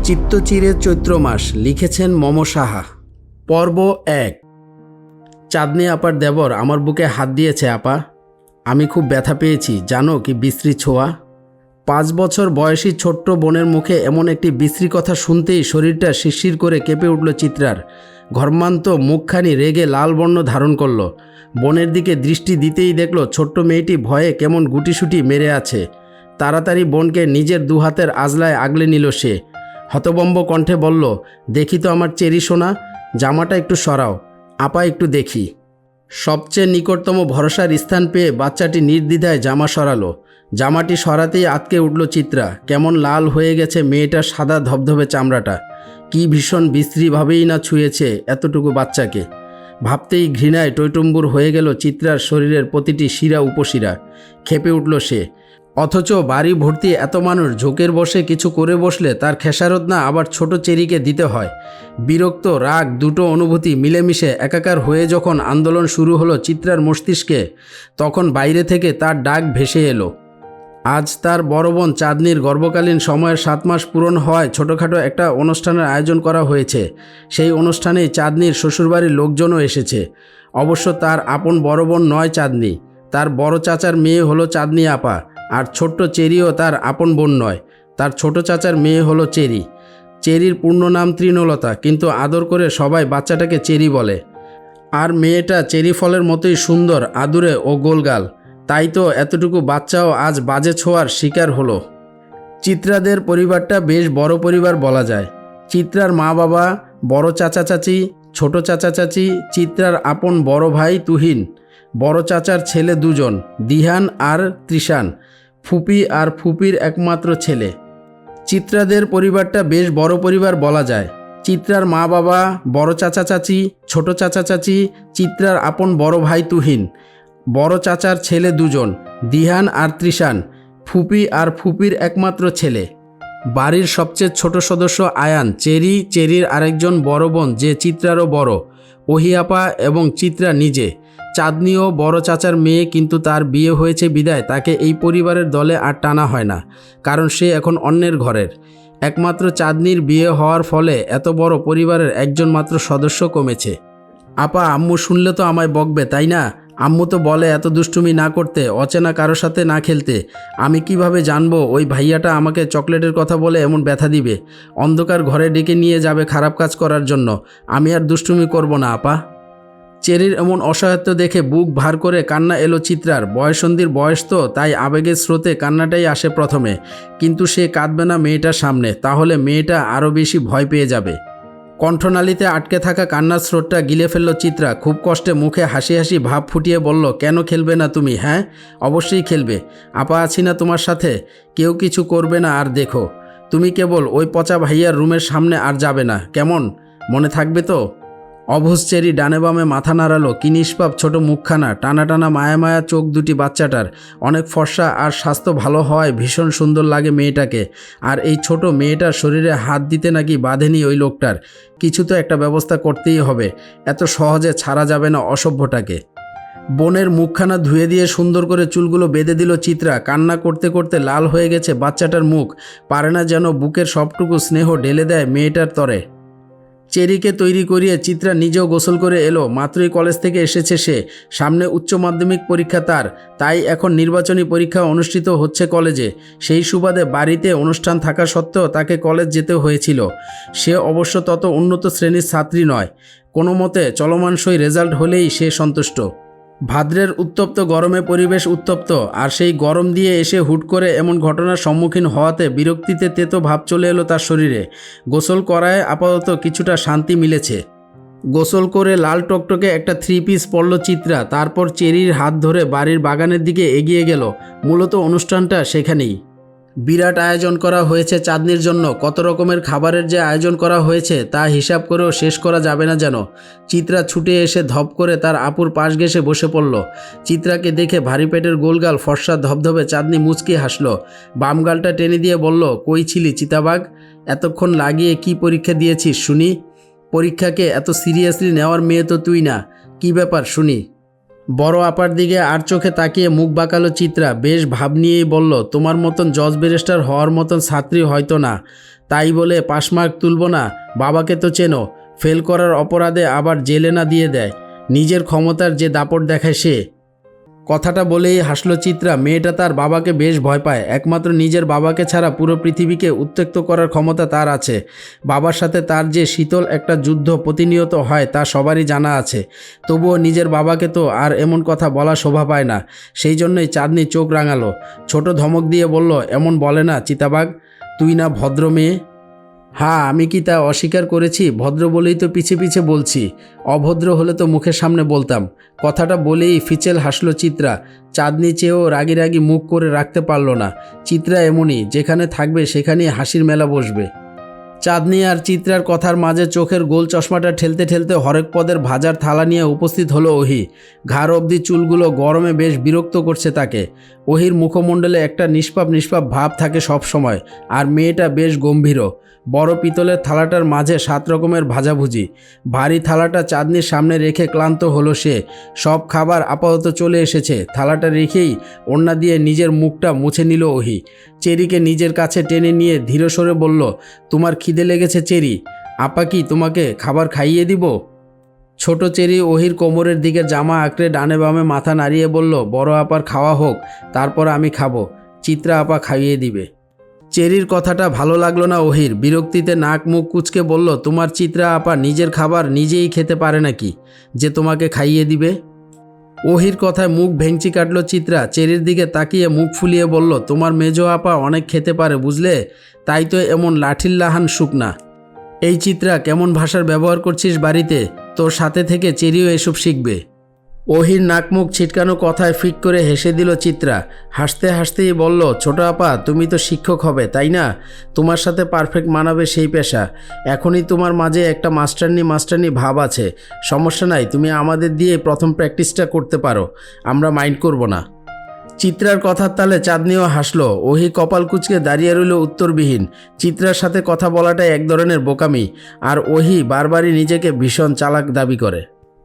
চিত্তচিরে চৈত্র মাস লিখেছেন মম সাহা। পর্ব ১। চাঁদনি আপার দেবর আমার বুকে হাত দিয়েছে। আপা, আমি খুব ব্যথা পেয়েছি জানো কি বিশ্রী ছোঁয়া। ৫ বছর বয়সী ছোট্ট বোনের মুখে এমন একটি বিশ্রী কথা শুনতেই শরীরটা শিরশির করে কেঁপে উঠল চিত্রার। ঘর্মান্ত মুখখানি রেগে লাল বর্ণ ধারণ করল। বোনের দিকে দৃষ্টি দিতেই দেখল ছোট্ট মেয়েটি ভয়ে কেমন গুটিসুটি মেরে আছে। তাড়াতাড়ি বোনকে নিজের দুহাতের আজলায় আগলে নিল সে। হতবম্ব কণ্ঠে বলল, দেখি তো আমার চেরি সোনা, জামাটা একটু সরাও, আপা একটু দেখি। সবচেয়ে নিকটতম ভরসার স্থান পেয়ে বাচ্চাটি নির্দ্বিধায় জামা সরালো। জামাটি সরাতেই আটকে উঠল চিত্রা। কেমন লাল হয়ে গেছে মেয়েটার সাদা ধবধবে চামড়াটা। কি ভীষণ বিশ্রীভাবেই না ছুঁয়েছে এতটুকু বাচ্চাকে। ভাবতেই ঘৃণায় টইটুম্বুর হয়ে গেল চিত্রার শরীরের প্রতিটি শিরা উপশিরা। ক্ষেপে উঠল সে। অথচ বাড়ি ভর্তি এত মানুষ ঝোঁকের বসে কিছু করে বসলে তার খেসারত না আবার ছোট চেরিকে দিতে হয়। বিরক্ত রাগ দুটো অনুভূতি মিলেমিশে একাকার হয়ে যখন আন্দোলন শুরু হলো চিত্রার মস্তিষ্কে, তখন বাইরে থেকে তার ডাক ভেসে এলো। আজ তার বড় বোন চাঁদনির গর্ভকালীন সময়ের ৭ মাস পূরণ হওয়ায় ছোটোখাটো একটা অনুষ্ঠানের আয়োজন করা হয়েছে। সেই অনুষ্ঠানেই চাঁদনির শ্বশুরবাড়ির লোকজনও এসেছে। অবশ্য তার আপন বড় বোন নয় চাঁদনি, তার বড় চাচার মেয়ে হলো চাঁদনি আপা। আর ছোট্ট চেরিও তার আপন বোন নয়, তার ছোট চাচার মেয়ে হলো চেরি। চেরির পূর্ণ নাম তৃণলতা, কিন্তু আদর করে সবাই বাচ্চাটাকে চেরি বলে। আর মেয়েটা চেরি ফলের মতোই সুন্দর, আদুরে ও গোলগাল। তাই তো এতটুকু বাচ্চাও আজ বাজে ছোঁয়ার শিকার হলো। চিত্রাদের পরিবারটা বেশ বড় পরিবার বলা যায়। চিত্রার মা বাবা, বড় চাচা চাচি, ছোট চাচা চাচি, চিত্রার আপন বড় ভাই তুহিন, বড় চাচার ছেলে 2 জন, দিহান আর ত্রিশান, ফুপি আর ফুপির একমাত্র ছেলে। চিত্রাদের পরিবারটা বেশ বড় পরিবার বলা যায়। চিত্রার মা বাবা, বড় চাচা চাচি, ছোট চাচা চাচি, চিত্রার আপন বড় ভাই তুহিন, বড় চাচার ছেলে 2 জন, দিহান আর ত্রিশান, ফুপি আর ফুপির একমাত্র ছেলে। বাড়ির সবচেয়ে ছোট সদস্য আয়ান, চেরির আরেকজন বড় বোন যে চিত্রারও বড়, ওহিয়াপা এবং চিত্রা নিজে। চাঁদনিও বড় চাচার মেয়ে, কিন্তু তার বিয়ে হয়েছে বিদায় তাকে এই পরিবারের দলে আর টানা হয় না, কারণ সে এখন অন্যের ঘরের। একমাত্র চাঁদনির বিয়ে হওয়ার ফলে এত বড় পরিবারের একজন মাত্র সদস্য কমেছে। আপা, আম্মু শুনলে তো আমায় বকবে তাই না? আম্মু তো বলে এত দুষ্টুমি না করতে, অচেনা কারো সাথে না খেলতে। আমি কিভাবে জানবো ওই ভাইয়াটা আমাকে চকলেটের কথা বলে এমন ব্যথা দিবে, অন্ধকার ঘরে ডেকে নিয়ে যাবে খারাপ কাজ করার জন্য। আমি আর দুষ্টুমি করব না আপা। চেরির এমন অসহায়ত্ব দেখে বুক ভার করে কান্না এলো চিত্রার। বয়সন্ধির বয়স তো, তাই আবেগের স্রোতে কান্নাটাই আসে প্রথমে। কিন্তু সে কাঁদবে না মেয়েটার সামনে, তাহলে মেয়েটা আরও বেশি ভয় পেয়ে যাবে। কণ্ঠনালীতে আটকে থাকা কান্নার স্রোতটা গিলে ফেলল চিত্রা। খুব কষ্টে মুখে হাসি হাসি ভাব ফুটিয়ে বলল, কেন খেলবে না তুমি? হ্যাঁ, অবশ্যই খেলবে। আপা আছি না তোমার সাথে, কেউ কিছু করবে না। আর দেখো, তুমি কেবল ওই পচা ভাইয়ার রুমের সামনে আর যাবে না, কেমন? মনে থাকবে তো? অবুঝ চেরি ডানে বামে মাথা নাড়ালো। কি নিষ্পাপ ছোট মুখখানা, টানা টানা মায়া মায়া চোখ দুটি বাচ্চাটার। অনেক ফর্সা আর স্বাস্থ্য ভালো হওয়ায় ভীষণ সুন্দর লাগে মেয়েটাকে। আর এই ছোট মেয়েটার শরীরে হাত দিতে নাকি বাঁধেনি ওই লোকটার। কিছু তো একটা ব্যবস্থা করতেই হবে, এত সহজে ছাড়া যাবে না অসভ্যটাকে। বোনের মুখখানা ধুয়ে দিয়ে সুন্দর করে চুলগুলো বেঁধে দিল চিত্রা। কান্না করতে করতে লাল হয়ে গেছে বাচ্চাটার মুখ, পারে না যেন বুকের সবটুকু স্নেহ ঢেলে দেয় মেয়েটার তরে। চেরিকে তৈরি করিয়ে চিত্রা নিজেও গোসল করে এলো। মাত্রই কলেজ থেকে এসেছে সে। সামনে উচ্চ মাধ্যমিক পরীক্ষা তার, তাই এখন নির্বাচনী পরীক্ষা অনুষ্ঠিত হচ্ছে কলেজে। সেই সুবাদে বাড়িতে অনুষ্ঠান থাকা সত্ত্বেও তাকে কলেজ যেতে হয়েছিল। সে অবশ্য তত উন্নত শ্রেণীর ছাত্রী নয়, কোনো মতে চলমানসই রেজাল্ট হলেই সে সন্তুষ্ট। ভাদ্রের উত্তপ্ত গরমে পরিবেশ উত্তপ্ত, আর সেই গরম দিয়ে এসে হুট করে এমন ঘটনার সম্মুখীন হওয়াতে বিরক্তিতে তেতো ভাব চলে এলো তার শরীরে। গোসল করায় আপাতত কিছুটা শান্তি মিলেছে। গোসল করে লাল টকটকে একটা 3 পিস পরল চিত্রা। তারপর চেরির হাত ধরে বাড়ির বাগানের দিকে এগিয়ে গেল। মূলত অনুষ্ঠানটা সেখানেই। বিরাট আয়োজন করা হয়েছে চাঁদনির জন্য। কত রকমের খাবারের যে আয়োজন করা হয়েছে তা হিসাব করেও শেষ করা যাবে না যেন। চিত্রা ছুটে এসে ধপ করে তার আপুর পাশ ঘেঁষে বসে পড়ল। চিত্রাকে দেখে ভারী পেটের গোলগাল ফর্সা ধবধবে চাঁদনি মুচকি হাসল। বাম গালটা টেনে দিয়ে বলল, কই ছিলি চিতাবাঘ? এতক্ষণ লাগিয়ে কি পরীক্ষা দিয়েছিস শুনি? পরীক্ষাকে এত সিরিয়াসলি নেওয়ার মেয়ে তো তুই না, কি ব্যাপার শুনি? বড় আপার দিকে আর চোখে তাকিয়ে মুখ বাঁকালো চিত্রা। বেশ ভাব নিয়েই বলল, তোমার মতন জজ ব্যারিস্টার হওয়ার মতন ছাত্রী হয়তো না, তাই বলে পাশমার্ক তুলব না? বাবাকে তো চেনো, ফেল করার অপরাধে আবার জেলে না দিয়ে দেয়। নিজের ক্ষমতার যে দাপট দেখায় সে। কথাটা বলেই হাসল চিত্রা। মেয়েটা তার বাবাকে বেশ ভয় পায়। একমাত্র নিজের বাবাকে ছাড়া পুরো পৃথিবীকে উত্ত্যক্ত করার ক্ষমতা তার আছে। বাবার সাথে তার যে শীতল একটা যুদ্ধ প্রতিনিয়ত হয় তা সবারই জানা আছে। তবুও নিজের বাবাকে তো আর এমন কথা বলা শোভা পায় না। সেই জন্যই চাঁদনি চোখ রাঙালো, ছোট ধমক দিয়ে বলল, এমন বলে না চিতাবাঘ, তুই না ভদ্র মেয়ে? হ্যাঁ, আমি কি তা অস্বীকার করেছি? ভদ্র বলেই তো পিছে পিছে বলছি। অভদ্র হলে তো মুখের সামনে বলতাম। কথাটা বলেই ফিচেল হাসল চিত্রা। চাঁদনি চেয়েও রাগি রাগি মুখ করে রাখতে পারল না। চিত্রা এমনই, যেখানে থাকবে সেখানেই হাসির মেলা বসবে। চাঁদনি আর চিত্রার কথার মাঝে চোখের গোল চশমাটা ঠেলতে ঠেলতে হরেকপদের ভাজার থালা নিয়ে উপস্থিত হলো ওহি। ঘাড় অবধি চুলগুলো গরমে বেশ বিরক্ত করছে তাকে। ওহির মুখমণ্ডলে একটা নিষ্পাপ নিষ্পাপ ভাব থাকে সব সময়, আর মেয়েটা বেশ গম্ভীরও। বড় পিতলের থালাটার মাঝে 7 রকমের ভাজাভুজি। ভারী থালাটা চাঁদনির সামনে রেখে ক্লান্ত হলো সে। সব খাবার আপাতত চলে এসেছে। থালাটা রেখেই ওড়না দিয়ে নিজের মুখটা মুছে নিল ওহি। চেরিকে নিজের কাছে টেনে নিয়ে ধীরস্বরে বলল, তোমার খিদে লেগেছে চেরি? আপা কি তোমাকে খাবার খাইয়ে দিব? ছোট চেরি ওহির কোমরের দিকে জামা আঁকড়ে ডানে বামে মাথা নাড়িয়ে বলল, বড় আপার খাওয়া হোক, তারপর আমি খাবো। চিত্রা আপা খাইয়ে দিবে। চেরির কথাটা ভালো লাগলো না ওহির। বিরক্তিতে নাক মুখ কুঁচকে বলল, তোমার চিত্রা আপা নিজের খাবার নিজেই খেতে পারে নাকি যে তোমাকে খাইয়ে দিবে? ওহির কথায় মুখ ভেঙচি কাটল চিত্রা। চেরির দিকে তাকিয়ে মুখ ফুলিয়ে বলল, তোমার মেজো আপা অনেক খেতে পারে বুঝলে, তাই তো এমন লাঠিল্লাহান শুকনা। এই চিত্রা, কেমন ভাষার ব্যবহার করছিস বাড়িতে? তোর সাথে থেকে চেরিও এসব শিখবে। ওহির নাকমুখ ছিটকানো কথায় ফিক করে হেসে দিল চিত্রা। হাসতে হাসতেই বলল, ছোট আপা তুমি তো শিক্ষক হবে তাই না? তোমার সাথে পারফেক্ট মানাবে সেই পেশা। এখনই তোমার মাঝে একটা মাস্টারনি মাস্টারনি ভাব আছে। সমস্যা নাই, তুমি আমাদের দিয়ে প্রথম প্র্যাকটিসটা করতে পারো, আমরা মাইন্ড করব না। চিত্রার কথার তালে চাঁদনিও হাসলো। ওহি কপাল কুঁচকে দাঁড়িয়ে রইল উত্তরবিহীন। চিত্রার সাথে কথা বলাটাই এক ধরনের বোকামি, আর ওহি বারবারই নিজেকে ভীষণ চালাক দাবি করে।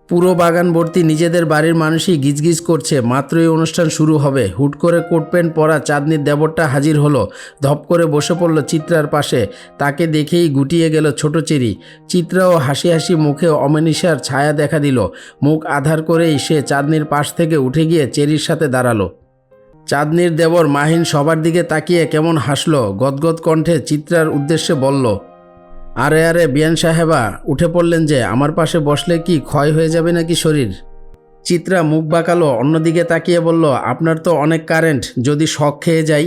পুরো বাগান ভর্তি নিজেদের বাড়ির মানুষই গিজগিজ করছে। মাত্রই অনুষ্ঠান শুরু হবে। হুট করে কোট প্যান্ট পরা চাঁদনির দেবরটা হাজির হলো। ধপ করে বসে পড়ল চিত্রার পাশে। তাকে দেখেই গুটিয়ে গেল ছোট চেরি। চিত্রাও হাসি হাসি মুখে অমানিসার ছায়া দেখা দিল। মুখ আধার করেই সে চাঁদনির পাশ থেকে উঠে গিয়ে চেরির সাথে দাঁড়ালো। চাঁদনির দেবর মাহিন সবার দিকে তাকিয়ে কেমন হাসল। গদগদ কণ্ঠে চিত্রার উদ্দেশ্যে বলল, আরে আরে বিয়ান সাহেবা, উঠে পড়লেন যে, আমার পাশে বসলে কি ক্ষয় হয়ে যাবে নাকি শরীর? চিত্রা মুখ বাঁকালো, অন্যদিকে তাকিয়ে বলল, আপনার তো অনেক কারেন্ট, যদি শক খেয়ে যাই।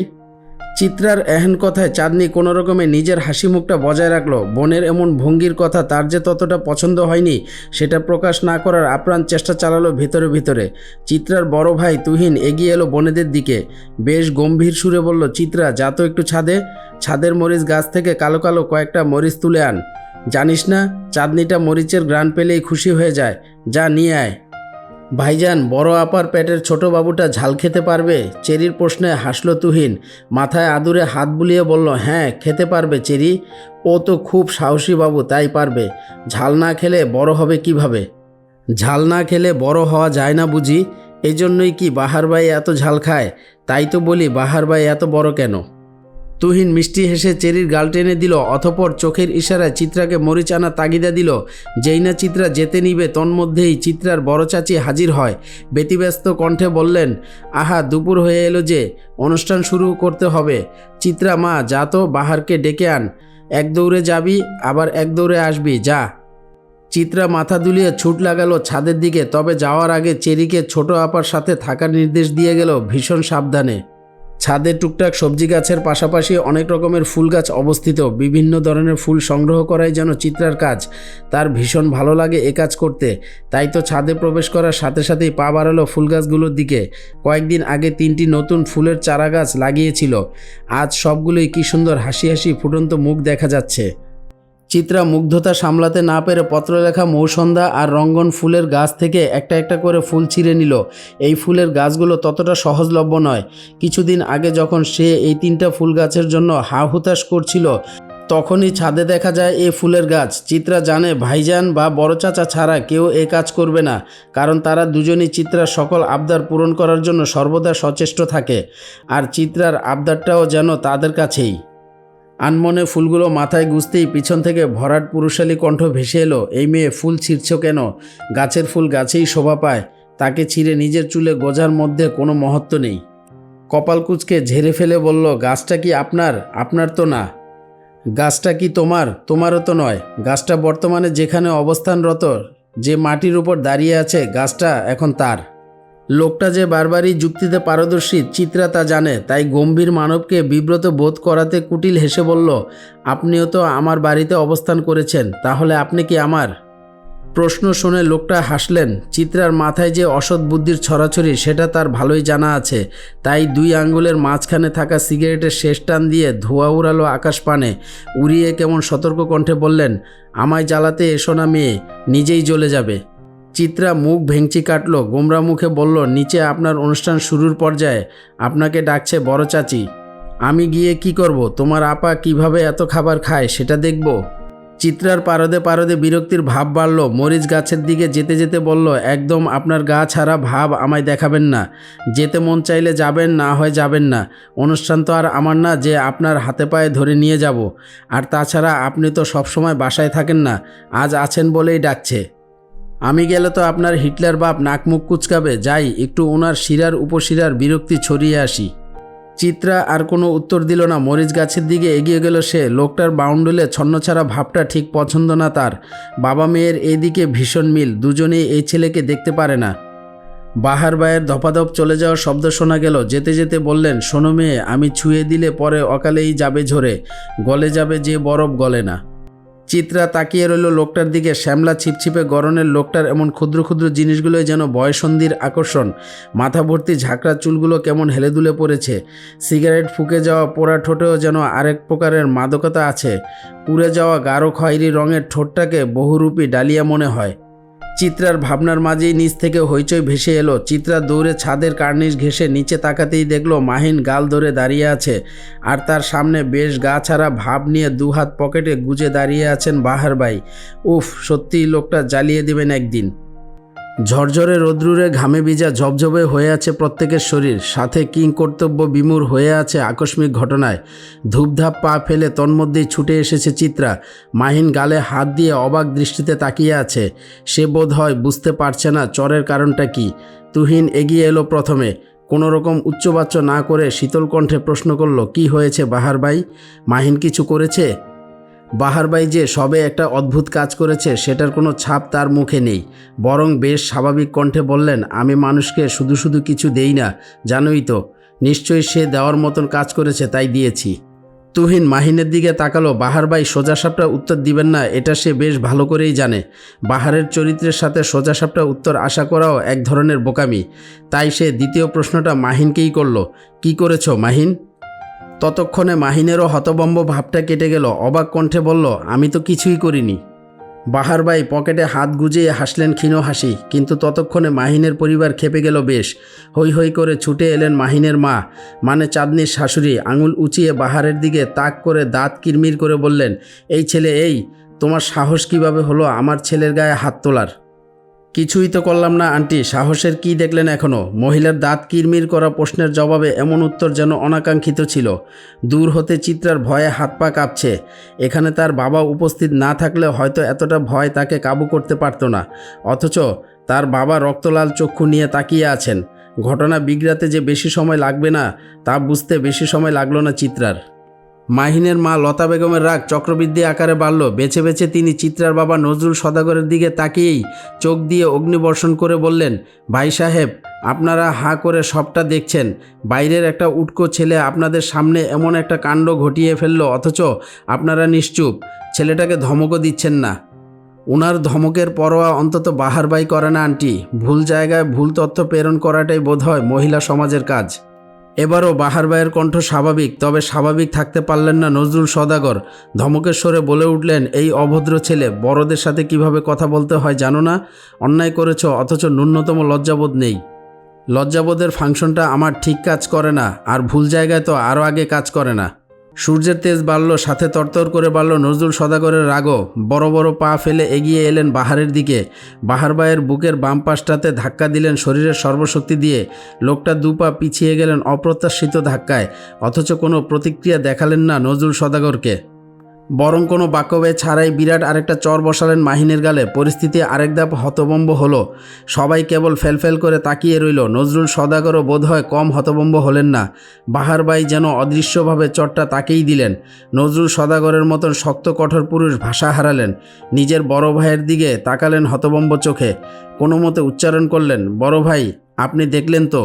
চিত্রার এহেন কথায় চাঁদনি কোনো রকমে নিজের হাসি মুখটা বজায় রাখলো। বোনের এমন ভঙ্গির কথা তার যে ততটা পছন্দ হয়নি সেটা প্রকাশ না করার আপ্রাণ চেষ্টা চালালো ভিতরে ভিতরে। চিত্রার বড় ভাই তুহিন এগিয়ে এলো বোনেদের দিকে। বেশ গম্ভীর সুরে বলল, চিত্রা যা তো একটু ছাদে, ছাদের মরিচ গাছ থেকে কালো কালো কয়েকটা মরিচ তুলে আন। জানিস না চাঁদনিটা মরিচের ঘ্রাণ পেলেই খুশি হয়ে যায়, যা নিয়ে আয়। ভাইজান, বড় আপার পেটের ছোট বাবুটা ঝাল খেতে পারবে? চেরির প্রশ্নে হাসল তুহিন। মাথায় আদুরে হাত বুলিয়ে বলল, হ্যাঁ খেতে পারবে চেরি, ও তো খুব সাহসী বাবু, তাই পারবে। ঝাল না খেলে বড় হবে কিভাবে? ঝাল না খেলে বড় হওয়া যায় না বুঝি? এই জন্যই কি বাহার ভাই এত ঝাল খায়? তাই তো বলি বাহার ভাই এত বড় কেন? তুহিন মিষ্টি হেসে চেরির গাল টেনে দিল, অতঃপর চোখের ইশারায় চিত্রাকে মরিচ আনা তাগিদা দিল। যেই না চিত্রা যেতে নিবে তন্মধ্যেই চিত্রার বড় চাচি হাজির হয়। ব্যতিব্যস্ত কণ্ঠে বললেন, আহা দুপুর হয়ে এলো যে, অনুষ্ঠান শুরু করতে হবে। চিত্রা মা যা তো, বাহারকে ডেকে আন। এক দৌড়ে যাবি আবার এক দৌড়ে আসবি, যা। চিত্রা মাথা দুলিয়ে ছুট লাগালো ছাদের দিকে। তবে যাওয়ার আগে চেরিকে ছোট আপার সাথে থাকার নির্দেশ দিয়ে গেল ভীষণ সাবধানে। ছাদে টুকটাক সবজি গাছের পাশাপাশি অনেক রকমের ফুল গাছ অবস্থিত। বিভিন্ন ধরনের ফুল সংগ্রহ করাই যেন চিত্রার কাজ। তার ভীষণ ভালো লাগে এ কাজ করতে। তাই তো ছাদে প্রবেশ করার সাথে সাথেই পা বাড়ালো ফুল গাছগুলোর দিকে। কয়েকদিন আগে 3টি নতুন ফুলের চারা গাছ লাগিয়েছিল। আজ সবগুলোই কি সুন্দর হাসি হাসি ফুটন্ত মুখ দেখা যাচ্ছে। চিত্রা মুগ্ধতা সামলাতে না পেরে পত্রলেখা, মৌসন্ধ্যা আর রঙ্গন ফুলের গাছ থেকে একটা একটা করে ফুল ছিঁড়ে নিল। এই ফুলের গাছগুলো ততটা সহজলভ্য নয়। কিছুদিন আগে যখন সে এই 3টা ফুল গাছের জন্য হা হুতাশ করছিল, তখনই ছাদে দেখা যায় এই ফুলের গাছ। চিত্রা জানে ভাইজান বা বড় চাচা ছাড়া কেউ এই কাজ করবে না, কারণ তারা দুজনই চিত্রার সকল আবদার পূরণ করার জন্য সর্বদা সচেষ্ট থাকে। আর চিত্রার আবদারটাও যেন তাদের কাছেই। আনমনে ফুলগুলো মাথায় গুজতেই পিছন থেকে ভরাট পুরুষালী কণ্ঠ ভেসে এলো, এই মেয়ে ফুল ছিঁড়ছ কেন? গাছের ফুল গাছেই শোভা পায়, তাকে ছিঁড়ে নিজের চুলে গোজার মধ্যে কোনো মহত্ব নেই। কপাল কুঁচকে ঝেড়ে ফেলে বলল, গাছটা কি আপনার? আপনার তো না। গাছটা কি তোমার? তোমারও তো নয়। গাছটা বর্তমানে যেখানে অবস্থানরত, যে মাটির উপর দাঁড়িয়ে আছে, গাছটা এখন তার। লোকটা যে বারবারই যুক্তিতে পারদর্শী চিত্রা তা জানে, তাই গম্ভীর মানবকে বিব্রত বোধ করাতে কুটিল হেসে বলল, আপনিও তো আমার বাড়িতে অবস্থান করেছেন, তাহলে আপনি কি আমার? প্রশ্ন শুনে লোকটা হাসলেন। চিত্রার মাথায় যে অসৎ বুদ্ধির ছড়াছড়ি সেটা তার ভালোই জানা আছে, তাই 2 আঙ্গুলের মাঝখানে থাকা সিগারেটের শেষ টান দিয়ে ধোঁয়া উড়ালো আকাশ পানে। উড়িয়ে কেমন সতর্ক কণ্ঠে বললেন, আমায় জ্বালাতে এসো না মেয়ে, নিজেই জ্বলে যাবে। চিত্রা মুখ ভেঙচি কাটল, গোমরা মুখে বলল, নিচে আপনার অনুষ্ঠান শুরুর পর্যায়ে, আপনাকে ডাকছে বড় চাচি। আমি গিয়ে কি করব? তোমার আপা কিভাবে এত খাবার খায় সেটা দেখব? চিত্রার পারদে পারদে বিরক্তির ভাব বাড়ল। মরিচ গাছের দিকে যেতে যেতে বলল, একদম আপনার গা ছাড়া ভাব আমায় দেখাবেন না। যেতে মন চাইলে যাবেন, না হয় যাবেন না। অনুষ্ঠান তো আর আমার না যে আপনার হাতে পায়ে ধরে নিয়ে যাব। আর তাছাড়া আপনি তো সবসময় বাসায় থাকেন না, আজ আছেন বলেই ডাকছে। আমি গেলে তো আপনার হিটলার বাপ নাক মুখ কুচকাবে। যাই, একটু ওনার শিরার উপশিরার বিরক্তি ছড়িয়ে আসি। চিত্রা আর কোনো উত্তর দিল না। মরিচ গাছের দিকে এগিয়ে গেল সে। লোকটার বাউন্ডুলে ছন্নছাড়া ভাবটা ঠিক পছন্দ না তার। বাবা মেয়ের এইদিকে ভীষণ মিল, দুজনেই এই ছেলেকে দেখতে পারে না। বাহার বায়ের ধপাধপ চলে যাওয়ার শব্দ শোনা গেল। যেতে যেতে বললেন, শোনো মেয়ে, আমি ছুঁয়ে দিলে পরে অকালেই যাবে ঝরে, গলে যাবে যে বরফ গলে না। চিত্রা তাকিয়ে রইল লোকটার দিকে। শ্যামলা ছিপছিপে গরনের লোকটার এমন ক্ষুদ্র ক্ষুদ্র জিনিসগুলোই যেন বয়সন্ধির আকর্ষণ। মাথা ভর্তি ঝাঁকড়া চুলগুলো কেমন হেলে দুলে পড়েছে। সিগারেট ফুকে যাওয়া পোড়া ঠোঁটেও যেন আরেক প্রকারের মাদকতা আছে। পুড়ে যাওয়া গাঢ় খয়েরি রঙের ঠোঁটটাকে বহুরূপী ডালিয়া মনে হয়। চিত্রার ভাবনার মাঝেই নিচ থেকে হইচই ভেসে এলো। চিত্রা দৌড়ে ছাদের কার্নিশ ঘেঁষে নিচে তাকাতেই দেখলো মাহিন গাল ধরে দাঁড়িয়ে আছে, আর তার সামনে বেশ গা ছাড়া ভাব নিয়ে 2 হাত পকেটে গুজে দাঁড়িয়ে আছেন বাহার বাই। উফ, সত্যিই লোকটা জ্বালিয়ে দেবেন একদিন। ঝরঝরে রোদ্রুরে ঘামে ভিজা ঝবঝবে হয়ে আছে প্রত্যেকের শরীর, সাথে কিং কর্তব্য বিমূঢ় হয়ে আছে আকস্মিক ঘটনায়। ধূপধাপ পা ফেলে তন্মধ্যেই ছুটে এসেছে চিত্রা। মাহিন গালে হাত দিয়ে অবাক দৃষ্টিতে তাকিয়ে আছে। সে বোধ হয় বুঝতে পারছে না চরের কারণটা কি। তুহিন এগিয়ে এলো প্রথমে। কোনো রকম উচ্চবাচ্য না করে শীতল কণ্ঠে প্রশ্ন করল, কি হয়েছে বাহার ভাই? মাহিন কিছু করেছে? বাহার ভাই যে সবে একটা অদ্ভুত কাজ করেছে সেটার কোনো ছাপ তার মুখে নেই, বরং বেশ স্বাভাবিক কণ্ঠে বললেন, আমি মানুষকে শুধু শুধু কিছু দেই না, জানোই তো। নিশ্চয়ই সে দেওয়ার মতন কাজ করেছে, তাই দিয়েছি। তুহিন মাহিনের দিকে তাকালো। বাহার ভাই সোজাসাপটা উত্তর দিবেন না এটা সে বেশ ভালো করেই জানে। বাহারের চরিত্রের সাথে সোজাসাপটা উত্তর আশা করাও এক ধরনের বোকামি। তাই সে দ্বিতীয় প্রশ্নটা মাহিনকেই করল, কি করেছ মাহিন? ততক্ষণে মাহিনেরও হতবম্ব ভাবটা কেটে গেল। অবাক কণ্ঠে বলল, আমি তো কিছুই করিনি। বাহার ভাই পকেটে হাত গুজিয়ে হাসলেন ক্ষীণ হাসি। কিন্তু ততক্ষণে মাহিনের পরিবার খেপে গেল বেশ। হৈ হৈ করে ছুটে এলেন মাহিনের মা, মানে চাঁদনির শাশুড়ি। আঙুল উঁচিয়ে বাহারের দিকে তাক করে দাঁত কিরমির করে বললেন, এই ছেলে, এই তোমার সাহস কিভাবে হলো আমার ছেলের গায়ে হাত তোলার? কিছুই তো করলাম না আন্টি, সাহসের কি দেখলেন এখনও? মহিলার দাঁত কিরমির করা প্রশ্নের জবাবে এমন উত্তর যেন অনাকাঙ্ক্ষিত ছিল। দূর হতে চিত্রার ভয়ে হাত পা কাঁপছে। এখানে তার বাবা উপস্থিত না থাকলে হয়তো এতটা ভয় তাকে কাবু করতে পারত না। অথচ তার বাবা রক্তলাল চক্ষু নিয়ে তাকিয়ে আছেন। ঘটনা বিগড়াতে যে বেশি সময় লাগবে না তা বুঝতে বেশি সময় লাগলো না চিত্রার। মাহিনের মা লতা বেগমের রাগ চক্রবৃদ্ধি আকারে বাড়ল। বেছে বেছে তিনি চিত্রার বাবা নজরুল সদাগরের দিকে তাকিয়েই চোখ দিয়ে অগ্নিবর্ষণ করে বললেন, ভাই সাহেব, আপনারা হাঁ করে সবটা দেখছেন। বাইরের একটা উটকো ছেলে আপনাদের সামনে এমন একটা কাণ্ড ঘটিয়ে ফেলল, অথচ আপনারা নিশ্চুপ। ছেলেটাকে ধমকও দিচ্ছেন না। ওনার ধমকের পরোয়া অন্তত বাহার বাই করে না আন্টি। ভুল জায়গায় ভুল তথ্য প্রেরণ করাটাই বোধহয় মহিলা সমাজের কাজ। এবারও বাহার ভাইয়ের কণ্ঠ স্বাভাবিক, তবে স্বাভাবিক থাকতে পারলেন না নজরুল সদাগর। ধমকের স্বরে বলে উঠলেন, এই অভদ্র ছেলে, বড়দের সাথে কিভাবে কথা বলতে হয় জানো না? অন্যায় করেছ, অথচ ন্যূনতম লজ্জাবোধ নেই। লজ্জাবোধের ফাংশনটা আমার ঠিক কাজ করে না, আর ভুল জায়গায় তো আরও আগে কাজ করে না। সূর্যের তেজ বাড়ল, সাথে তরতর করে বাড়ল নজরুল সদাগরের রাগও। বড় বড় পা ফেলে এগিয়ে এলেন বাহারের দিকে। বাহার ভাইয়ের বুকের বাম পাশটাতে ধাক্কা দিলেন শরীরের সর্বশক্তি দিয়ে। লোকটা দুপা পিছিয়ে গেলেন অপ্রত্যাশিত ধাক্কায়, অথচ কোনো প্রতিক্রিয়া দেখালেন না নজরুল সদাগরকে। বরং কোনো বাক্যব্যয় ছাড়াই বিরাট আরেকটা চর বসালেন মাহিনের গালে। পরিস্থিতি আরেক ধাপ হতভম্ব হলো। সবাই কেবল ফেলফেল করে তাকিয়ে রইল। নজরুল সদাগরও বোধহয় কম হতভম্ব হলেন না। বাহার ভাই যেন অদৃশ্যভাবে চরটা তাকেই দিলেন। নজরুল সদাগরের মতন শক্ত কঠোর পুরুষ ভাষা হারালেন। নিজের বড় ভাইয়ের দিকে তাকালেন হতভম্ব চোখে। কোনো মতে উচ্চারণ করলেন, বড় ভাই, আপনি দেখলেন তো?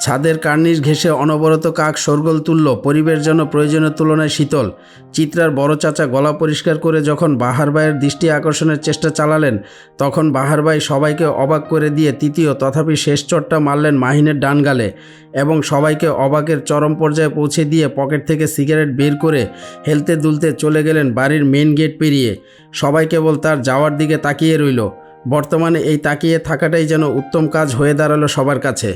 ছাদের কার্নিশ ঘেঁষে অনবরত কাক শোরগোল তুলল। পরিবেশ যেন প্রয়োজনের তুলনায় শীতল। চিত্রার বড় চাচা গলা পরিষ্কার করে যখন বাহার ভাইয়ের দৃষ্টি আকর্ষণের চেষ্টা চালালেন, তখন বাহার ভাই সবাইকে অবাক করে দিয়ে তৃতীয় তথাপি শেষ চটটা মারলেন মাহিনের ডান গালে এবং সবাইকে অবাকের চরম পর্যায়ে পৌঁছে দিয়ে পকেট থেকে সিগারেট বের করে হেলতে দুলতে চলে গেলেন বাড়ির মেন গেট পেরিয়ে। সবাই কেবল তার যাওয়ার দিকে তাকিয়ে রইল। বর্তমানে এই তাকিয়ে থাকাটাই যেন উত্তম কাজ হয়ে দাঁড়ালো সবার কাছে।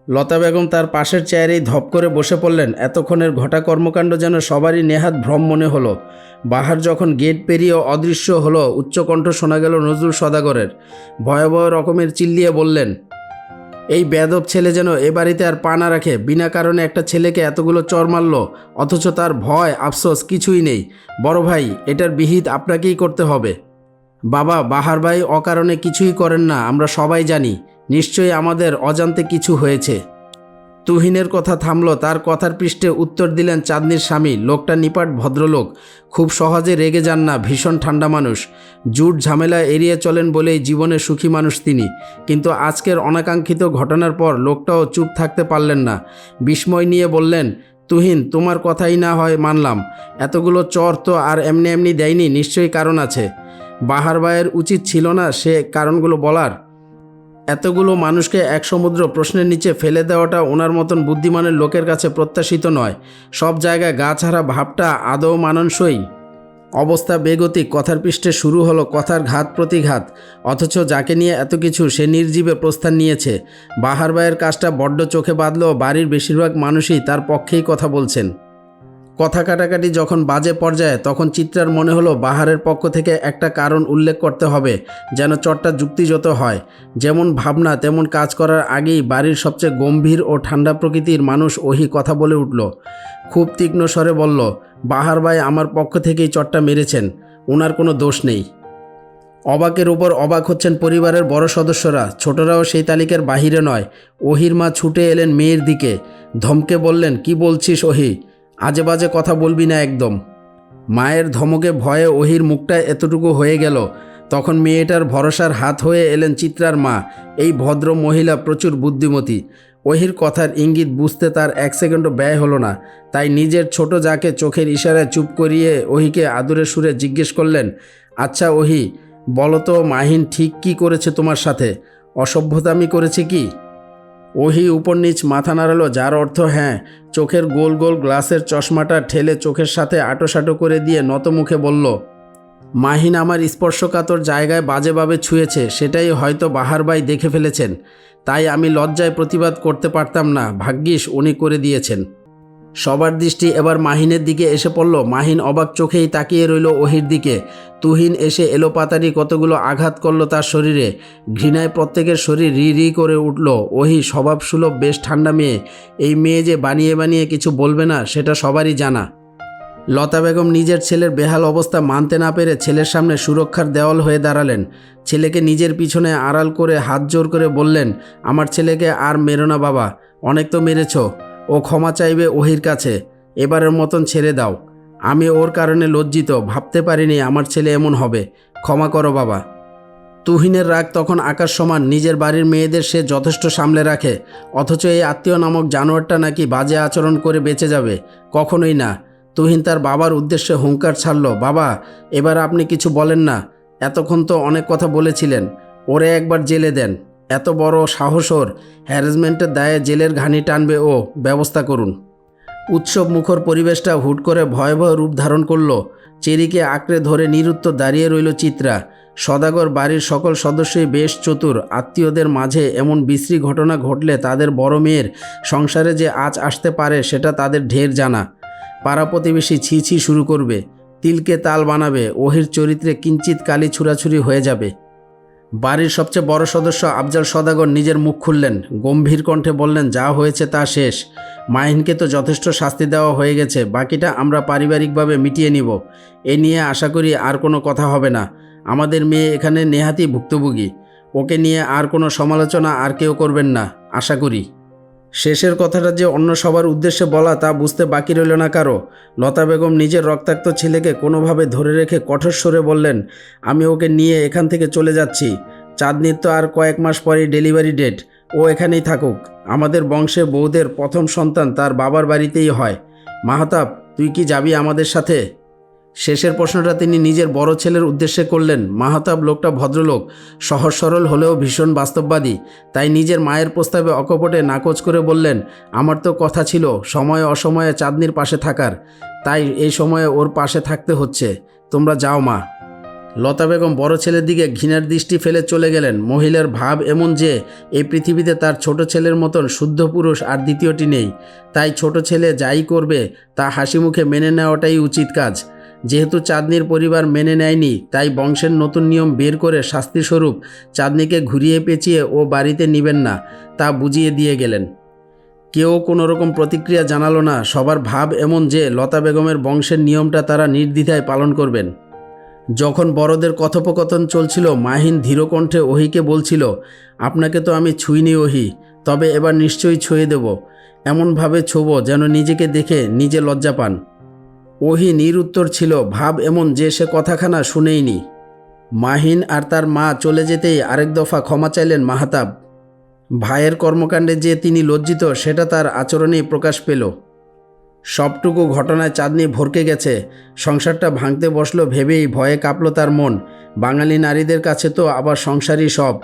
লতা বেগম তার পাশের চেয়ারেই ধপ করে বসে পড়লেন। এতক্ষণের ঘটা কর্মকাণ্ড যেন সবারই নেহাত ভ্রম মনে হলো। বাহার যখন গেট পেরিয়ে অদৃশ্য হলো, উচ্চকণ্ঠ শোনা গেল নজরুল সদাগরের। ভয়াবহ রকমের চিল্লিয়ে বললেন, এই বেয়াদব ছেলে যেন এ বাড়িতে আর পা না রাখে। বিনা কারণে একটা ছেলেকে এতগুলো চর মারল, অথচ তার ভয় আফসোস কিছুই নেই। বড় ভাই, এটার বিহিত আপনাকেই করতে হবে। বাবা, বাহার ভাই অকারণে কিছুই করেন না, আমরা সবাই জানি। নিশ্চয়ই আমাদের অজান্তে কিছু হয়েছে। তুহিনের কথা থামল। তার কথার পৃষ্ঠে উত্তর দিলেন চাঁদনির স্বামী। লোকটা নিপাট ভদ্রলোক, খুব সহজে রেগে যান না, ভীষণ ঠান্ডা মানুষ। জুট ঝামেলা এড়িয়ে চলেন বলেই জীবনে সুখী মানুষ তিনি। কিন্তু আজকের অনাকাঙ্ক্ষিত ঘটনার পর লোকটাও চুপ থাকতে পারলেন না। বিস্ময় নিয়ে বললেন, তুহিন, তোমার কথাই না হয় মানলাম, এতগুলো চর তো আর এমনি এমনি দেয়নি, নিশ্চয়ই কারণ আছে। বাহার ভাইয়ের উচিত ছিল না সে কারণগুলো বলার? এতগুলো মানুষকে এক সমুদ্র প্রশ্নের নিচে ফেলে দেওয়াটা ওনার মতন বুদ্ধিমানের লোকের কাছে প্রত্যাশিত নয়। সব জায়গায় গা ছাড়া ভাবটা আদৌ মানানসই? অবস্থা বেগতিক। কথার পৃষ্ঠে শুরু হলো কথার ঘাত প্রতিঘাত। অথচ যাকে নিয়ে এত কিছু সে নির্জীবে প্রস্থান নিয়েছে। বাহার ভাইয়ের কাজটা বড্ড চোখে বাঁধলেও বাড়ির বেশিরভাগ মানুষই তার পক্ষেই কথা বলছেন। কথা কাটাকাটি যখন বাজে পর্যায়ে, তখন চিত্রার মনে হলো বাহারের পক্ষ থেকে একটা কারণ উল্লেখ করতে হবে, যেন চটটা যুক্তিযুক্ত হয়। যেমন ভাবনা তেমন কাজ করার আগেই বাড়ির সবচেয়ে গম্ভীর ও ঠান্ডা প্রকৃতির মানুষ ওহি কথা বলে উঠল। খুব তীক্ষ্ণ স্বরে বলল, বাহার ভাই আমার পক্ষ থেকেই চটটা মেরেছেন, ওনার কোনো দোষ নেই। অবাকের উপর অবাক হচ্ছেন পরিবারের বড় সদস্যরা, ছোটরাও সেই তালিকার বাহিরে নয়। ওহির মা ছুটে এলেন মেয়ের দিকে, ধমকে বললেন, কি বলছিস ওহি? আজে বাজে কথা বলবি না একদম। মায়ের ধমকে ভয়ে ওহির মুখটা এতটুকু হয়ে গেল। তখন মেয়েটার ভরসার হাত হয়ে এলেন চিত্রার মা। এই ভদ্র মহিলা প্রচুর বুদ্ধিমতী। ওহির কথার ইঙ্গিত বুঝতে তার এক সেকেন্ডও ব্যয় হলো না। তাই নিজের ছোট যাকে চোখের ইশারায় চুপ করিয়ে ওহিকে আদুরে সুরে জিজ্ঞেস করলেন, আচ্ছা ওহি, বলো তো মাহিন ঠিক কি করেছে তোমার সাথে? অসভ্যতামি করেছে কি? ওহি উপর নিচ মাথা নাড়ালো, যার অর্থ হ্যাঁ। চোখের গোল গোল গ্লাসের চশমাটা ঠেলে চোখের সাথে আটোসাটো করে দিয়ে নত মুখে বলল, মাহিন আমার স্পর্শকাতর জায়গায় বাজেভাবে ছুঁয়েছে, সেটাই হয়তো বাহার ভাই দেখে ফেলেছেন। তাই আমি লজ্জায় প্রতিবাদ করতে পারতাম না, ভাগ্যিস উনি করে দিয়েছেন। সবার দৃষ্টি এবার মাহিনের দিকে এসে পড়ল। মাহিন অবাক চোখেই তাকিয়ে রইল ওহির দিকে। তুহিন এসে এলোপাতাড়ি কতগুলো আঘাত করলো তার শরীরে। ঘৃণায় প্রত্যেকের শরীর রি রি করে উঠল। ওহি স্বভাবসুলভ বেশ ঠান্ডা মেয়ে। এই মেয়ে যে বানিয়ে বানিয়ে কিছু বলবে না সেটা সবারই জানা। লতা বেগম নিজের ছেলের বেহাল অবস্থা মানতে না পেরে ছেলের সামনে সুরক্ষার দেওয়াল হয়ে দাঁড়ালেন। ছেলেকে নিজের পিছনে আড়াল করে হাত জোর করে বললেন, আমার ছেলেকে আর মেরো না বাবা, অনেক তো মেরেছ। ও ক্ষমা চাইবে ওহির কাছে, এবারের মতন ছেড়ে দাও। আমি ওর কারণে লজ্জিত, ভাবতে পারিনি আমার ছেলে এমন হবে, ক্ষমা করো বাবা। তুহিনের রাগ তখন আকাশ সমান। নিজের বাড়ির মেয়েদের সে যথেষ্ট সামলে রাখে, অথচ এই আত্মীয় নামক জানোয়ারটা নাকি বাজে আচরণ করে বেঁচে যাবে, কখনোই না। তুহিন তার বাবার উদ্দেশ্যে হুঙ্কার ছাড়ল, বাবা এবার আপনি কিছু বলেন না, এতক্ষণ তো অনেক কথা বলেছিলেন, ওরে একবার জেলে দেন। এত বড় সাহস ওর, হ্যারাসমেন্টের দায়ে জেলের ঘানি টানবে ও, ব্যবস্থা করুন। উৎসব মুখর পরিবেশটা হুট করে ভয়াবহ রূপ ধারণ করল। চেরিকে আঁকড়ে ধরে নিরুত্তর দাঁড়িয়ে রইল চিত্রা। সদাগর বাড়ির সকল সদস্যই বেশ চতুর। আত্মীয়দের মাঝে এমন বিশ্রী ঘটনা ঘটলে তাদের বড় মেয়ের সংসারে যে আঁচ আসতে পারে সেটা তাদের ঢের জানা। পাড়া প্রতিবেশী ছি ছি শুরু করবে, তিলকে তাল বানাবে, ওহির চরিত্রে কিঞ্চিত কালি ছুড়াছুরি হয়ে যাবে। বাড়ির সবচেয়ে বড় সদস্য আফজাল সওদাগর নিজের মুখ খুললেন, গম্ভীর কণ্ঠে বললেন, যা হয়েছে তা শেষ। মাহিনকে তো যথেষ্ট শাস্তি দেওয়া হয়ে গেছে, বাকিটা আমরা পারিবারিকভাবে মিটিয়ে নিব। এ নিয়ে আশা করি আর কোনো কথা হবে না। আমাদের মেয়ে এখানে নেহাতি ভুক্তভোগী, ওকে নিয়ে আর কোনো সমালোচনা আর কেউ করবেন না আশা করি। শেষের কথাটা যে অন্য সবার উদ্দেশ্যে বলা তা বুঝতে বাকি রইল না কারো। লতা বেগম নিজের রক্তাক্ত ছেলেকে কোনোভাবে ধরে রেখে কঠোর স্বরে বললেন, আমি ওকে নিয়ে এখান থেকে চলে যাচ্ছি। চাঁদনির তো আর কয়েক মাস পরেই ডেলিভারি ডেট, ও এখানেই থাকুক। আমাদের বংশে বউদের প্রথম সন্তান তার বাবার বাড়িতেই হয়। মাহতাব, তুই কি যাবি আমাদের সাথে? শেষের প্রশ্নটা তিনি নিজের বড় ছেলের উদ্দেশ্যে করলেন। মাহতাব লোকটা ভদ্রলোক, সহজ সরল হলেও ভীষণ বাস্তববাদী, তাই নিজের মায়ের প্রস্তাবে অকপটে নাকচ করে বললেন, আমার তো কথা ছিল সময়ে অসময়ে চাঁদনির পাশে থাকার, তাই এই সময়ে ওর পাশে থাকতে হচ্ছে। তোমরা যাও মা। লতা বেগম বড় ছেলের দিকে ঘৃণার দৃষ্টি ফেলে চলে গেলেন। মহিলার ভাব এমন যে এই পৃথিবীতে তার ছোট ছেলের মতন শুদ্ধ পুরুষ আর দ্বিতীয়টি নেই, তাই ছোট ছেলে যাই করবে তা হাসি মুখে মেনে নেওয়াটাই উচিত কাজ। যেহেতু চাঁদনির পরিবার মেনে নেয়নি, তাই বংশের নতুন নিয়ম বের করে শাস্তিস্বরূপ চাঁদনিকে ঘুরিয়ে পেঁচিয়ে ও বাড়িতে নেবেন না তা বুঝিয়ে দিয়ে গেলেন। কেউ কোনো রকম প্রতিক্রিয়া জানালো না। সবার ভাব এমন যে লতা বেগমের বংশের নিয়মটা তারা নির্দ্বিধায় পালন করবেন। যখন বড়দের কথোপকথন চলছিল, মাহিন ধীরকণ্ঠে ওহিকে বলছিল, আপনাকে তো আমি ছুঁইনি ওহি, তবে এবার নিশ্চয়ই ছুঁয়ে দেব। এমনভাবে ছোবো যেন নিজেকে দেখে নিজে লজ্জা পান। ওহি নিরুত্তর ছিল, ভাব এমন যে সে কথাখানা শুনেইনি। মাহিন আর তার মা চলে যেতেই আরেক দফা ক্ষমা চাইলেন মাহতাব। ভাইয়ের কর্মকাণ্ডে যে তিনি লজ্জিত সেটা তার আচরণেই প্রকাশ পেল। সবটুকু ঘটনায় চাঁদনি ভরকে গেছে। সংসারটা ভাঙতে বসলো ভেবেই ভয়ে কাঁপল তার মন। বাঙালি নারীদের কাছে তো আবার সংসারই সব,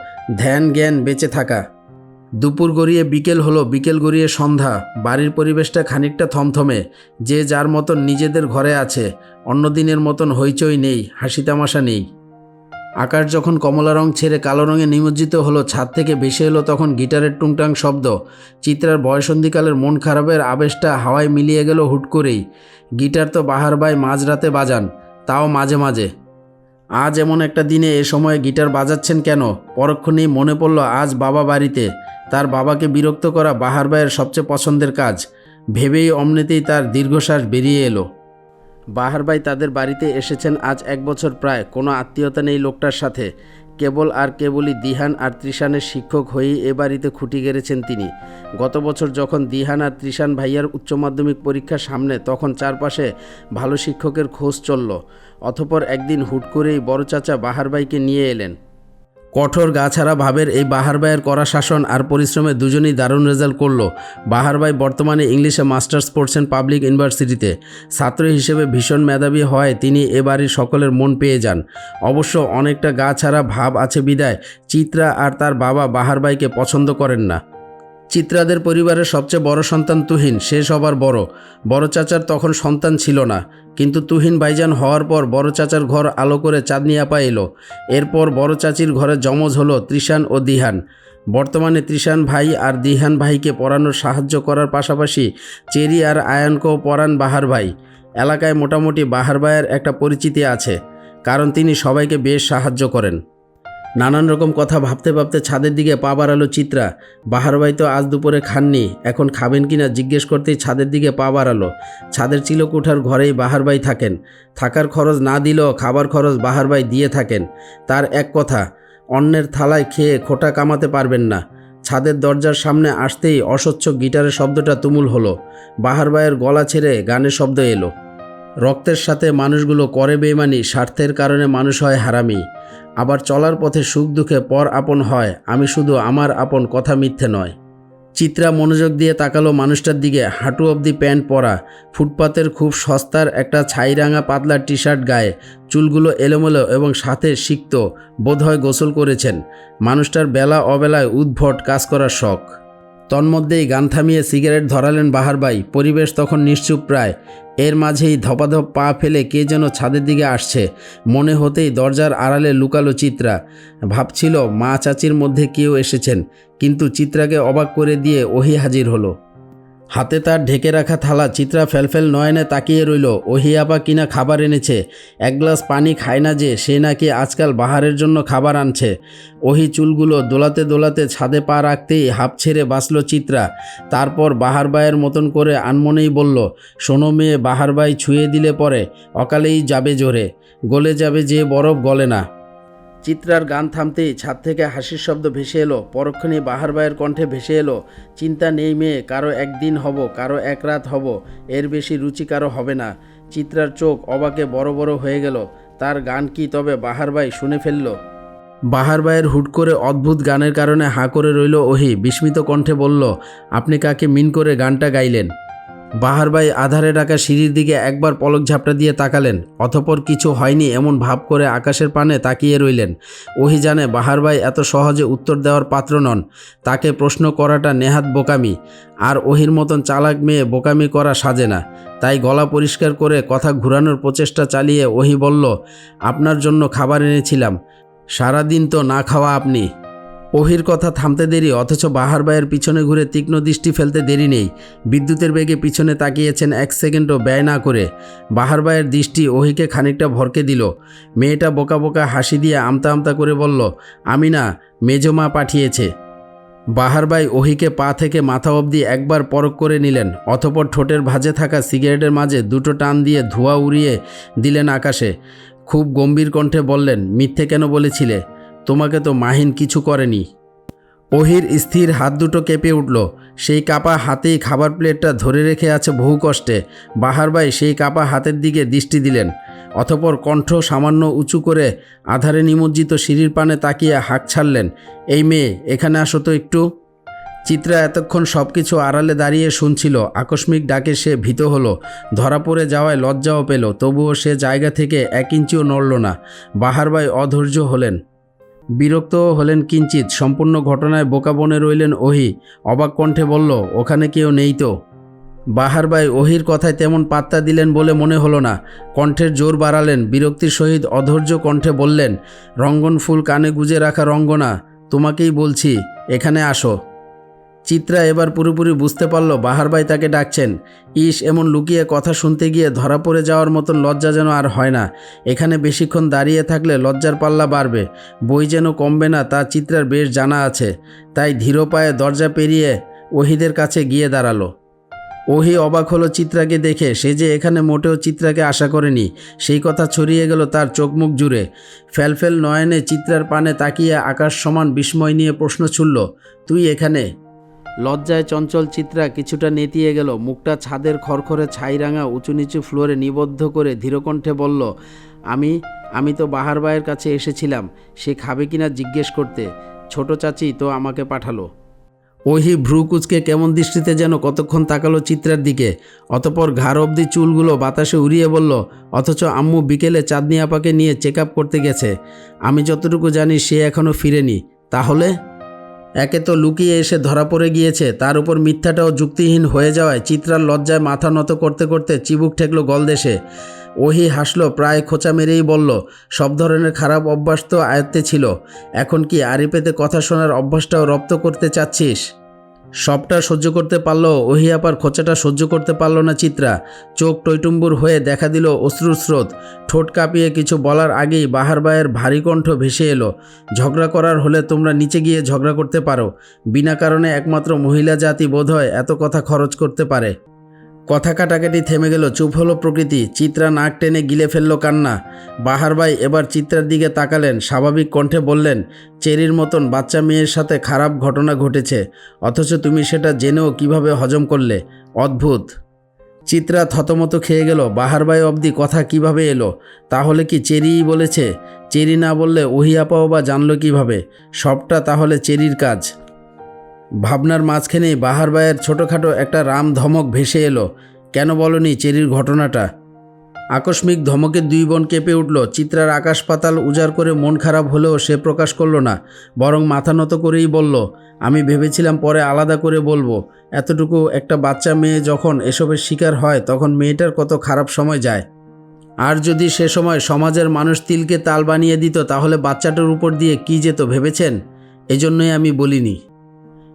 ধ্যান জ্ঞান বেঁচে থাকা। দুপুর গড়িয়ে বিকেল হলো, বিকেল গড়িয়ে সন্ধ্যা। বাড়ির পরিবেশটা খানিকটা থমথমে, যে যার মতন নিজেদের ঘরে আছে। অন্য দিনের মতন হইচই নেই, হাসি তামাশা নেই। আকাশ যখন কমলা রং ছেড়ে কালো রঙে নিমজ্জিত হলো, ছাদ থেকে ভেসে এলো তখন গিটারের টুংটাং শব্দ। চিত্রার বয়সন্ধিকালের মন খারাপের আবেশটা হাওয়ায় মিলিয়ে গেল হুট করেই। গিটার তো বাহার ভাই মাঝরাতে বাজান, তাও মাঝে মাঝে। আজ এমন একটা দিনে এ সময়ে গিটার বাজাচ্ছেন কেন? পরক্ষণেই মনে পড়ল আজ বাবা বাড়িতে। তার বাবাকে বিরক্ত করা বাহার ভাইয়ের সবচেয়ে পছন্দের কাজ। ভেবেই অমনিতেই তার দীর্ঘশ্বাস বেরিয়ে এলো। বাহার ভাই তাদের বাড়িতে এসেছেন আজ 1 বছর প্রায়। কোনো আত্মীয়তা নেই লোকটার সাথে, কেবলই দিহান আর ত্রিশানের শিক্ষক হয়েই এ বাড়িতে খুঁটি গেড়েছেন তিনি। গত বছর যখন দিহান আর ত্রিশান ভাইয়ার উচ্চ মাধ্যমিক পরীক্ষা সামনে, তখন চারপাশে ভালো শিক্ষকের খোঁজ চলল। অতঃপর একদিন হুট করেই বড় চাচা বাহার ভাইকে নিয়ে এলেন। কঠোর গাছাড়া ভাবের এই বাহার ভাইয়ের কড়া শাসন আর পরিশ্রমে দুজনেই দারুণ রেজাল্ট করলো। বাহার ভাই বর্তমানে ইংলিশে মাস্টার্স পড়ছেন পাবলিক ইউনিভার্সিটিতে। ছাত্র হিসেবে ভীষণ মেধাবী হওয়ায় তিনি এ বাড়ির সকলের মন পেয়ে যান। অবশ্য অনেকটা গাছাড়া ভাব আছে বিদায় চিত্রা আর তার বাবা বাহার ভাইকে পছন্দ করেন না। চিত্রাদের পরিবারের সবচেয়ে বড় সন্তান তুহিন, সে সবার বড়। বড় চাচার তখন সন্তান ছিল না, কিন্তু তুহিন ভাইজান হওয়ার পর বড় চাচার ঘর আলো করে চাঁদনি আপা এলো। এরপর বড় চাচির ঘরে যমজ হলো ত্রিশান ও দিহান। বর্তমানে ত্রিশান ভাই আর দিহান ভাইকে পড়ানোর সাহায্য করার পাশাপাশি চেরি আর আয়ানকেও পড়ান বাহার ভাই। এলাকায় মোটামুটি বাহার ভাইয়ের একটা পরিচিতি আছে, কারণ তিনি সবাইকে বেশ সাহায্য করেন। নানান রকম কথা ভাবতে ভাবতে ছাদের দিকে পা বাড়ালো চিত্রা। বাহার ভাই তো আজ দুপুরে খাননি, এখন খাবেন কিনা জিজ্ঞেস করতেই ছাদের দিকে পা বাড়ালো। ছাদের চিলকোঠার ঘরেই বাহার ভাই থাকেন। থাকার খরচ না দিলেও খাবার খরচ বাহার ভাই দিয়ে থাকেন। তার এক কথা, অন্যের থালায় খেয়ে খোটা কামাতে পারবেন না। ছাদের দরজার সামনে আসতেই অস্বচ্ছ গিটারের শব্দটা তুমুল হলো। বাহার ভাইয়ের গলা ছেড়ে গানের শব্দ এলো। রক্তের সাথে মানুষগুলো করে বেইমানি, স্বার্থের কারণে মানুষ হয় হারামি। আবার চলার পথে সুখ দুঃখে পর আপন হয়, আমি শুধু আমার আপন, কথা মিথ্যে নয়। চিত্রা মনোযোগ দিয়ে তাকালো মানুষটার দিকে। হাঁটু অবধি প্যান্ট পরা, ফুটপাতের খুব সস্তার একটা ছাইরাঙা পাতলা টি শার্ট গায়ে, চুলগুলো এলোমেলো এবং সাথে সিক্ত, বোধহয় গোসল করেছেন। মানুষটার বেলা অবেলায় উদ্ভট কাজ করার শখ। তন্মধ্যেই গান থামিয়ে সিগারেট ধরালেন বাহার ভাই। পরিবেশ তখন নিশ্চুপ প্রায়। এর মাঝেই ধপাধপ পা ফেলে কে যেন ছাদের দিকে আসছে। মনে হতেই দরজার আড়ালে লুকালো চিত্রা। ভাবছিল মা চাচির মধ্যে কেউ এসেছেন, কিন্তু চিত্রাকে অবাক করে দিয়ে ওহি হাজির হলো। হাতে তার ঢেকে রাখা থালা। চিত্রা ফেলফেল নয়নে তাকিয়ে রইল। ওহি আপা কিনা খাবার এনেছে, এক গ্লাস পানি খায় না যে, সে নাকি আজকাল বাহারের জন্য খাবার আনছে। ওহি চুলগুলো দোলাতে দোলাতে ছাদে পা রাখতেই হাঁপ ছেড়ে বাঁচল চিত্রা। তারপর বাহার ভাইয়ের মতন করে আনমনেই বলল, শোনো মেয়ে, বাহার ভাই ছুঁয়ে দিলে পরে অকালেই যাবে জোরে, গলে যাবে যে বরফ গলে না। চিত্রার গান থামতেই ছাদ থেকে হাসির শব্দ ভেসে এলো। পরক্ষণেই বাহার ভাইয়ের কণ্ঠে ভেসে এলো, চিন্তা নেই মেয়ে, কারো একদিন হব, কারো এক রাত হব, এর বেশি রুচি কারো হবে না। চিত্রার চোখ অবাকে বড় বড় হয়ে গেল। তার গান কি তবে বাহার ভাই শুনে ফেলল? বাহার ভাইয়ের হুট করে অদ্ভুত গানের কারণে হাঁ করে রইল ওহি। বিস্মিত কণ্ঠে বলল, আপনি কাকে মিন করে গানটা গাইলেন? বাহার ভাই আধারে ঢাকা সিঁড়ির দিকে একবার পলক ঝাপটা দিয়ে তাকালেন, অতঃপর কিছু হয়নি এমন ভাব করে আকাশের পানে তাকিয়ে রইলেন। ওহি জানে বাহার ভাই এত সহজে উত্তর দেওয়ার পাত্র নন। তাকে প্রশ্ন করাটা নেহাত বোকামি, আর ওহির মতন চালাক মেয়ে বোকামি করা সাজে না। তাই গলা পরিষ্কার করে কথা ঘুরানোর প্রচেষ্টা চালিয়ে ওহি বলল, আপনার জন্য খাবার এনেছিলাম, সারাদিন তো না খাওয়া আপনি। ওহির কথা থামতে দেরি, অথচ বাহার ভাইয়ের পিছনে ঘুরে তীক্ষ্ণ দৃষ্টি ফেলতে দেরি নেই। বিদ্যুতের বেগে পিছনে তাকিয়েছেন, এক সেকেন্ডও ব্যয় না করে। বাহার ভাইয়ের দৃষ্টি ওহিকে খানিকটা ভরকে দিল। মেয়েটা বোকা বোকা হাসি দিয়ে আমতা আমতা করে বলল, আমি না, মেজমা পাঠিয়েছে। বাহার ভাই ওহিকে পা থেকে মাথা অবধি একবার পরখ করে নিলেন, অতঃপর ঠোঁটের ভাঁজে থাকা সিগারেটের মাঝে দুটো টান দিয়ে ধোঁয়া উড়িয়ে দিলেন আকাশে। খুব গম্ভীর কণ্ঠে বললেন, মিথ্যে কেন বলেছিলে? তোমাকে তো মাহিন কিছু করেনি। ওহির স্থির হাত দুটো কেঁপে উঠল। সেই কাপা হাতেই খাবার প্লেটটা ধরে রেখে আছে বহু কষ্টে। বাহার ভাই সেই কাপা হাতের দিকে দৃষ্টি দিলেন, অতঃপর কণ্ঠ সামান্য উঁচু করে আধারে নিমজ্জিত সিঁড়ির পানে তাকিয়ে হাঁক ছাড়লেন, এই মেয়ে, এখানে আসো তো একটু। চিত্রা এতক্ষণ সব কিছু আড়ালে দাঁড়িয়ে শুনছিল। আকস্মিক ডাকে সে ভীত হলো। ধরা পড়ে যাওয়ায় লজ্জাও পেল, তবুও সে জায়গা থেকে 1 ইঞ্চিও নড়ল না। বাহার ভাই অধৈর্য হলেন, বিরক্তও হলেন কিঞ্চিত। সম্পূর্ণ ঘটনায় বোকা বনে রইলেন ওহি। অবাক কণ্ঠে বলল, ওখানে কেউ নেই তো? বাহার ভাই ওহির কথায় তেমন পাত্তা দিলেন বলে মনে হলো না। কণ্ঠের জোর বাড়ালেন, বিরক্তির সহিত অধৈর্য কণ্ঠে বললেন, রঙ্গন ফুল কানে গুজে রাখা রঙ্গনা, তোমাকেই বলছি, এখানে আসো। চিত্রা এবার পুরোপুরি বুঝতে পারল বাহার ভাই তাকে ডাকছেন। ইস, এমন লুকিয়ে কথা শুনতে গিয়ে ধরা পড়ে যাওয়ার মতন লজ্জা যেন আর হয় না। এখানে বেশিক্ষণ দাঁড়িয়ে থাকলে লজ্জার পাল্লা বাড়বে, বই যেন কমবে না, তা চিত্রার বেশ জানা আছে। তাই ধীর পায়ে দরজা পেরিয়ে ওহিদের কাছে গিয়ে দাঁড়ালো। ওহি অবাক হলো চিত্রাকে দেখে। সে যে এখানে মোটেও চিত্রাকে আশা করেনি, সেই কথা ছড়িয়ে গেল তার চোখ মুখ জুড়ে। ফেলফেল নয়নে চিত্রার পানে তাকিয়ে আকাশ সমান বিস্ময় নিয়ে প্রশ্ন ছুড়ল, তুই এখানে? লজ্জায় চঞ্চল চিত্রা কিছুটা নেতিয়ে গেল। মুখটা ছাদের খড়খড়ে ছাইরাঙা উঁচু নিচু ফ্লোরে নিবদ্ধ করে ধীরকণ্ঠে বলল, আমি তো বাহার ভাইয়ের কাছে এসেছিলাম, সে খাবে কিনা জিজ্ঞেস করতে। ছোট চাচি তো আমাকে পাঠালো। ওহি ভ্রু কুচকে কেমন দৃষ্টিতে যেন কতক্ষণ তাকালো চিত্রার দিকে, অতপর ঘাড় অবধি চুলগুলো বাতাসে উড়িয়ে বলল, অথচ আম্মু বিকেলে চাঁদনি আপাকে নিয়ে চেক আপ করতে গেছে। আমি যতটুকু জানি সে এখনও ফিরেনি। তাহলে? একে তো লুকিয়ে এসে ধরা পড়ে গিয়েছে, তার উপর মিথ্যাটাও যুক্তিহীন হয়ে যাওয়ায় চিত্রার লজ্জায় মাথা নত করতে করতে চিবুক ঠেকল গলদেশে। ওহি হাসল, প্রায় খোঁচা মেরেই বলল, সব ধরনের খারাপ অভ্যাস তো আয়ত্তে ছিল, এখন কি আড়ি পেতে কথা শোনার অভ্যাসটাও রপ্ত করতে চাচ্ছিস? সবটা সহ্য করতে পারলো ওহি আপার খোঁচাটা সহ্য করতে পারল না চিত্রা। চোখ টইটুম্বুর হয়ে দেখা দিল অশ্রুর স্রোত। ঠোঁট কাঁপিয়ে কিছু বলার আগেই বাহার ভাইয়ের ভারী কণ্ঠ ভেসে এলো, ঝগড়া করার হলে তোমরা নিচে গিয়ে ঝগড়া করতে পারো। বিনা কারণে একমাত্র মহিলা জাতি বোধহয় এত কথা খরচ করতে পারে। কথা কাটাকাটি থেমে গেল, চুপ হলো প্রকৃতি। চিত্রা নাক টেনে গিলে ফেলল কান্না। বাহার ভাই এবার চিত্রার দিকে তাকালেন, স্বাভাবিক কণ্ঠে বললেন, চেরির মতন বাচ্চা মেয়ের সাথে খারাপ ঘটনা ঘটেছে, অথচ তুমি সেটা জেনেও কিভাবে হজম করলে? অদ্ভুত। চিত্রা থতমত খেয়ে গেল। বাহার ভাই অবধি কথা কিভাবে এলো? তাহলে কি চেরিই বলেছে? চেরি না বললে ওহি আপাও বা জানলো কিভাবে? সবটা তাহলে চেরির কাজ। ভাবনার মাঝখানেই বাহার ভাইয়ের ছোটোখাটো একটা রাম ধমক ভেসে এলো, কেন বলনি চেরির ঘটনাটা? আকস্মিক ধমকে 2 বোন কেঁপে উঠল। চিত্রার আকাশ পাতাল উজাড় করে মন খারাপ হলেও সে প্রকাশ করল না, বরং মাথা নত করেই বলল, আমি ভেবেছিলাম পরে আলাদা করে বলবো। এতটুকু একটা বাচ্চা মেয়ে যখন এসবের শিকার হয় তখন মেয়েটার কত খারাপ সময় যায়। আর যদি সে সময় সমাজের মানুষ তিলকে তাল বানিয়ে দিত তাহলে বাচ্চাটার উপর দিয়ে কী যেত ভেবেছেন? এজন্যই আমি বলিনি।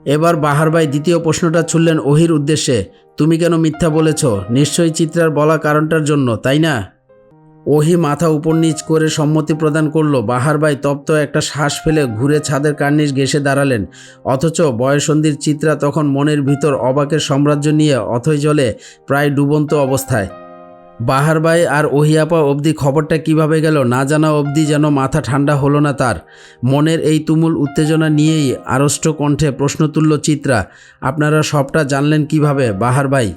এবার বাহার ভাই দ্বিতীয় প্রশ্নটা ছুড়লেন ওহির উদ্দেশ্যে। তুমি কেন মিথ্যা বলেছ? নিশ্চয়ই চিত্রার বলা কারণটার জন্য, তাই না? ওহি মাথা উপর নিচ করে সম্মতি প্রদান করলো। বাহার ভাই তপ্ত একটা শ্বাস ফেলে ঘুরে ছাদের কার্নিশ ঘেঁষে দাঁড়ালেন। অথচ বয়সন্ধির চিত্রা তখন মনের ভিতর অবাকের সাম্রাজ্য নিয়ে অথৈ জলে প্রায় ডুবন্ত অবস্থায়। বাহার ভাই আর ওহিয়াপা অবধি খবরটা কিভাবে গেল না জানা অবধি যেন মাথা ঠান্ডা হলো না তার। মনের এই তুমুল উত্তেজনা নিয়েই আড়ষ্ট কণ্ঠে প্রশ্ন তুলল চিত্রা, আপনারা সবটা জানলেন কিভাবে বাহার ভাই?